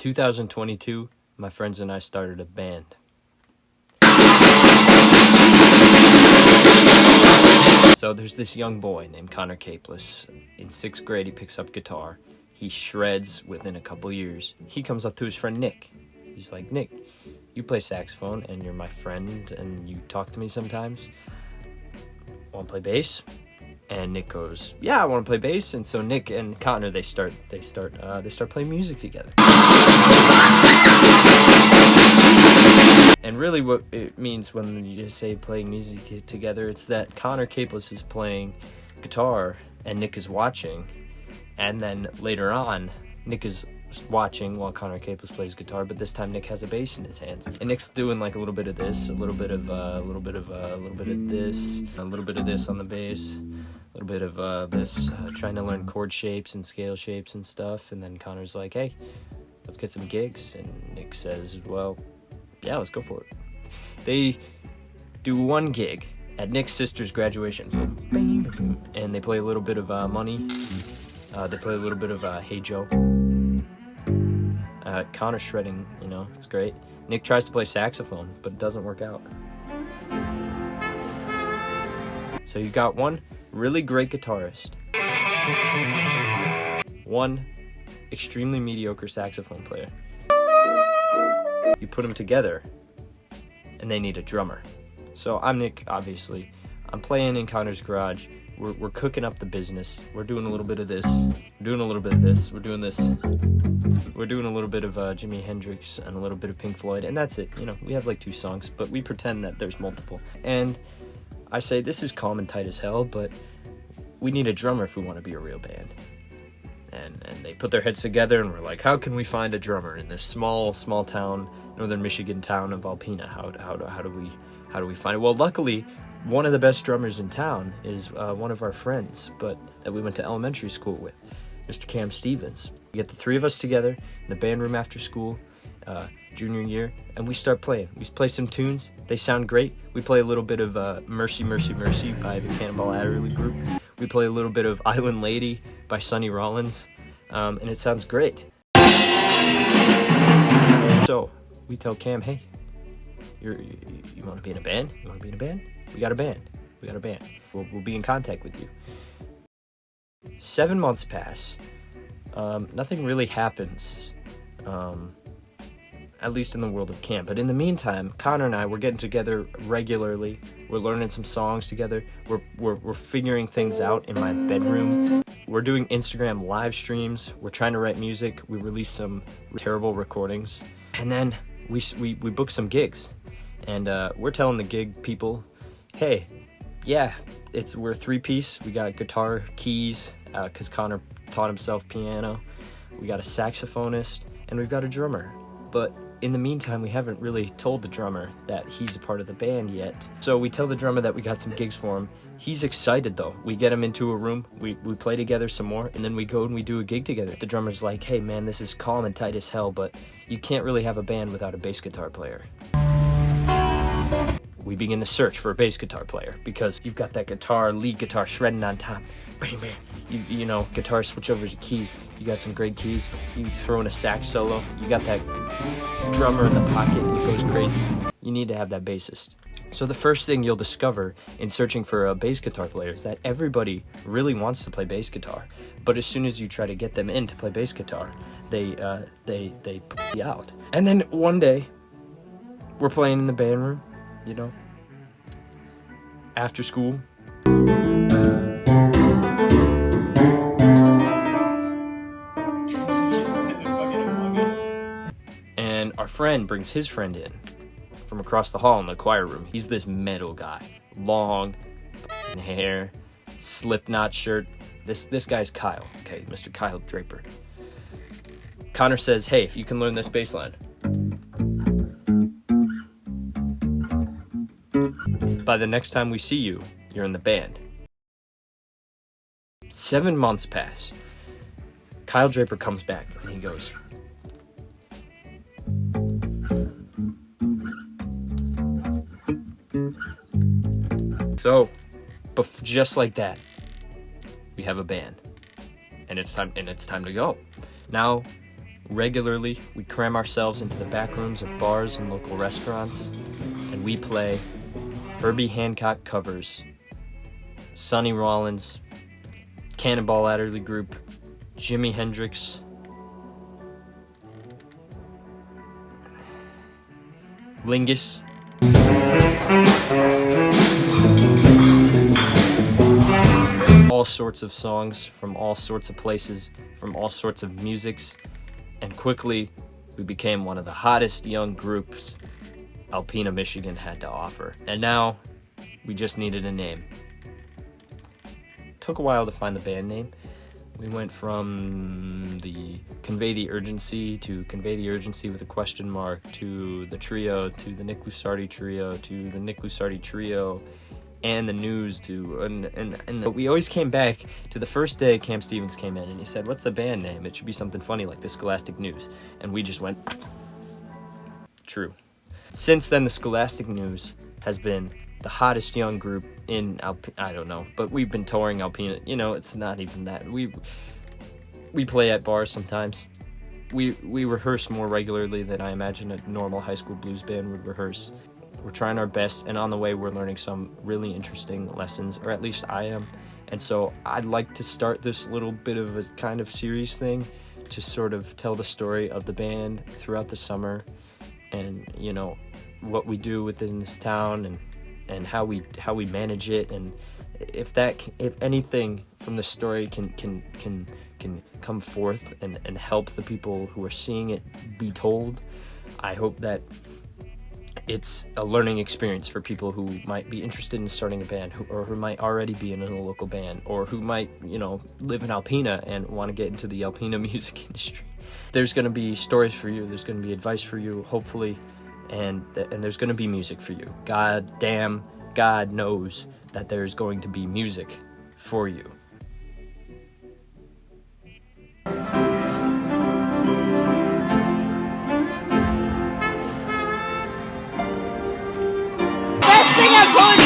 2022, my friends and I started a band. So there's this young boy named Connor Capeless. In 6th grade, he picks up guitar. He shreds within a couple years. He comes up to his friend Nick. He's like, Nick, you play saxophone and you're my friend and you talk to me sometimes. Want to play bass? And Nick goes, yeah, I want to play bass. And so Nick and Connor, they start playing music together. And really what it means when you just say playing music together, it's that Connor Capeless is playing guitar and Nick is watching. And then later on, Nick is watching while Connor Capeless plays guitar, but this time Nick has a bass in his hands. And Nick's doing like a little bit of this, a little bit of this, a little bit of this on the bass, a little bit of this, trying to learn chord shapes and scale shapes and stuff. And then Connor's like, hey, let's get some gigs. And Nick says, well, yeah, let's go for it. They do one gig at Nick's sister's graduation, and they play a little bit of Money. They play a little bit of Hey Joe. Connor's shredding, it's great. Nick tries to play saxophone, but it doesn't work out. So you got one really great guitarist, one extremely mediocre saxophone player. You put them together, and they need a drummer. So I'm Nick, obviously. I'm playing in Connor's garage. We're cooking up the business. We're doing a little bit of this. We're doing a little bit of this. We're doing this. We're doing a little bit of Jimi Hendrix and a little bit of Pink Floyd, and that's it. We have like 2 songs, but we pretend that there's multiple. And I say, this is calm and tight as hell, but we need a drummer if we want to be a real band. And they put their heads together, and we're like, how can we find a drummer in this small town, northern Michigan town of Alpena? How do we find it? Well, luckily, one of the best drummers in town is one of our friends, but that we went to elementary school with, Mr. Cam Stevens. We get the 3 of us together in the band room after school, junior year, and we start playing. We play some tunes. They sound great. We play a little bit of Mercy, Mercy, Mercy by the Cannonball Adderley Group. We play a little bit of Island Lady by Sonny Rollins, and it sounds great. So we tell Cam, hey, you want to be in a band? You want to be in a band? We got a band. We'll be in contact with you. 7 months pass. Nothing really happens, at least in the world of Cam. But in the meantime, Connor and I, we're getting together regularly. We're learning some songs together. We're figuring things out in my bedroom. We're doing Instagram live streams. We're trying to write music. We release some terrible recordings. And then we book some gigs. And we're telling the gig people, hey, yeah, we're a 3-piece. We got guitar, keys, because Connor taught himself piano. We got a saxophonist, and we've got a drummer. But in the meantime, we haven't really told the drummer that he's a part of the band yet. So we tell the drummer that we got some gigs for him. He's excited, though. We get him into a room, we play together some more, and then we go and we do a gig together. The drummer's like, hey, man, this is calm and tight as hell, but you can't really have a band without a bass guitar player. We begin to search for a bass guitar player because you've got that lead guitar shredding on top. Bang, bang. You know, guitar switch over to keys. You got some great keys. You throw in a sax solo. You got that drummer in the pocket and it goes crazy. You need to have that bassist. So the first thing you'll discover in searching for a bass guitar player is that everybody really wants to play bass guitar. But as soon as you try to get them in to play bass guitar, they put you out. And then one day, we're playing in the band room. After school. And our friend brings his friend in from across the hall in the choir room. He's this metal guy. Long hair, Slipknot shirt. This guy's Kyle, okay? Mr. Kyle Draper. Connor says, hey, if you can learn this bass line, by the next time we see you, you're in the band. 7 months pass. Kyle Draper comes back and he goes, so, just like that, we have a band, and it's time to go. Now, Regularly, we cram ourselves into the back rooms of bars and local restaurants, and we play Herbie Hancock covers, Sonny Rollins, Cannonball Adderley Group, Jimi Hendrix, Lingus, all sorts of songs from all sorts of places, from all sorts of musics, and quickly we became one of the hottest young groups Alpena, Michigan had to offer. And now we just needed a name. Took a while to find the band name. We went from the Convey the Urgency to Convey the Urgency with a question mark to the Trio to the Nick Lusardi Trio to the Nick Lusardi Trio and the News to and we always came back to the first day Cam Stevens came in and he said, "What's the band name? It should be something funny like the Scholastic News." And we just went, true. Since then, the Scholastic News has been the hottest young group in I don't know, but we've been touring Alpena. You know, it's not even that. We play at bars sometimes. We rehearse more regularly than I imagine a normal high school blues band would rehearse. We're trying our best, and on the way we're learning some really interesting lessons, or at least I am. And so I'd like to start this little bit of a kind of series thing to sort of tell the story of the band throughout the summer, and you know what we do within this town, and how we manage it, and if anything from the story can come forth and help the people who are seeing it be told. I hope that it's a learning experience for people who might be interested in starting a band, or who might already be in a local band, or who might, you know, live in Alpena and want to get into the Alpena music industry. There's going to be stories for you. There's going to be advice for you, hopefully, and there's going to be music for you. God knows that there's going to be music for you. Best thing I've heard